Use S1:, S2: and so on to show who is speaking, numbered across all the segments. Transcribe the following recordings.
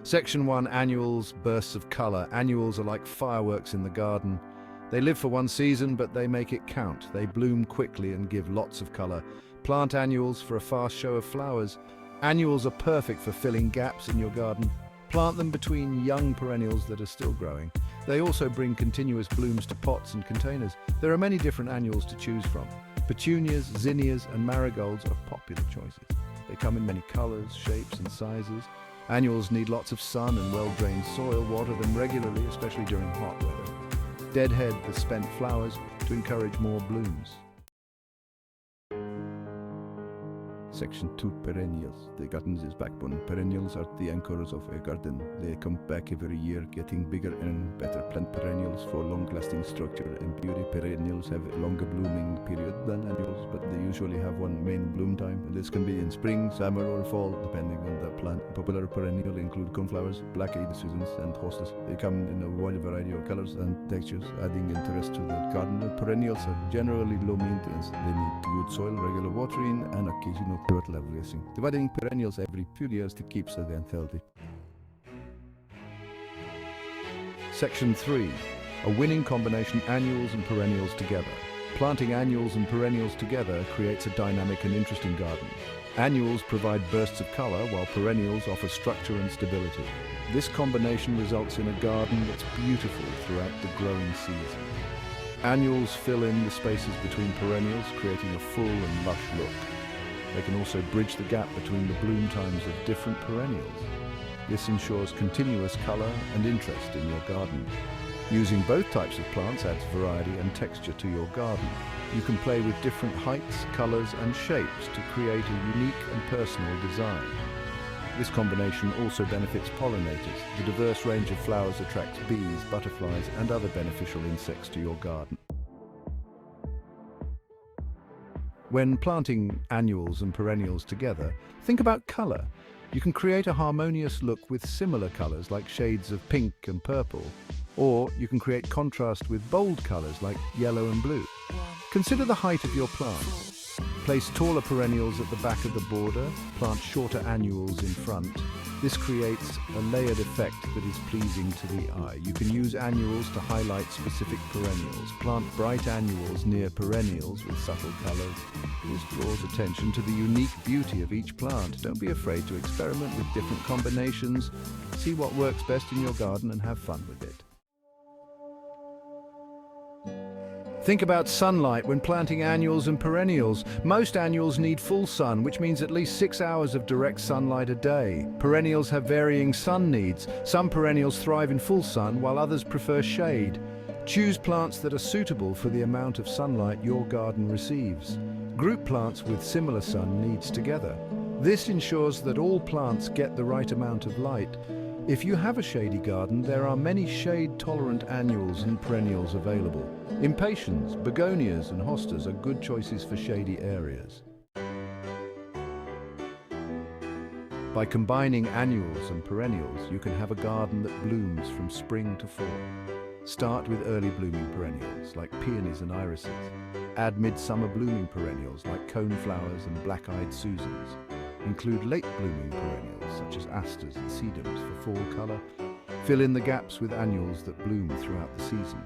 S1: Section 1. Annuals, bursts of color. Annuals are like fireworks in the garden. They live for one season, but they make it count. They bloom quickly and give lots of color. Plant annuals for a fast show of flowers. Annuals are perfect for filling gaps in your garden. Plant them between young perennials that are still growing. They also bring continuous blooms to pots and containers. There are many different annuals to choose from. Petunias, zinnias, and marigolds are popular choices. They come in many colors, shapes, and sizes. Annuals need lots of sun and well-drained soil. Water them regularly, especially during hot weather. Deadhead the spent flowers to encourage more blooms. Section 2. Perennials. The garden's backbone. Perennials are the anchors of a garden. They come back every year, getting bigger and better. Plant perennials for long-lasting structure and beauty. Perennials have a longer blooming period than annuals, but they usually have one main bloom time. This can be in spring, summer, or fall, depending on the plant. Popular perennials include coneflowers, blackhead Susans, and hostas. They come in a wide variety of colors and textures, adding interest to the garden. Perennials are generally low maintenance. They need good soil, regular watering, and occasional level dressing. Dividing perennials every few years to keep the plant healthy. Section 3. A winning combination: annuals and perennials together. Planting annuals and perennials together creates a dynamic and interesting garden. Annuals provide bursts of color, while perennials offer structure and stability. This combination results in a garden that's beautiful throughout the growing season. Annuals fill in the spaces between perennials, creating a full and lush look. They can also bridge the gap between the bloom times of different perennials. This ensures continuous color and interest in your garden. Using both types of plants adds variety and texture to your garden. You can play with different heights, colors, and shapes to create a unique and personal design. This combination also benefits pollinators. The diverse range of flowers attracts bees, butterflies, and other beneficial insects to your garden. When planting annuals and perennials together, think about color. You can create a harmonious look with similar colors like shades of pink and purple, or you can create contrast with bold colors like yellow and blue. Consider the height of your plants. Place taller perennials at the back of the border, plant shorter annuals in front. This creates a layered effect that is pleasing to the eye. You can use annuals to highlight specific perennials. Plant bright annuals near perennials with subtle colors. This draws attention to the unique beauty of each plant. Don't be afraid to experiment with different combinations. See what works best in your garden and have fun with it. Think about sunlight when planting annuals and perennials. Most annuals need full sun, which means at least 6 hours of direct sunlight a day. Perennials have varying sun needs. Some perennials thrive in full sun, while others prefer shade. Choose plants that are suitable for the amount of sunlight your garden receives. Group plants with similar sun needs together. This ensures that all plants get the right amount of light. If you have a shady garden, there are many shade-tolerant annuals and perennials available. Impatiens, begonias, and hostas are good choices for shady areas. By combining annuals and perennials, you can have a garden that blooms from spring to fall. Start with early blooming perennials like peonies and irises. Add midsummer blooming perennials like coneflowers and black-eyed Susans. Include late blooming perennials such as asters and sedums for fall color. Fill in the gaps with annuals that bloom throughout the season.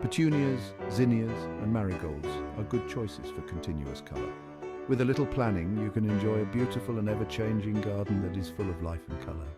S1: Petunias, zinnias, and marigolds are good choices for continuous color. With a little planning, you can enjoy a beautiful and ever-changing garden that is full of life and color.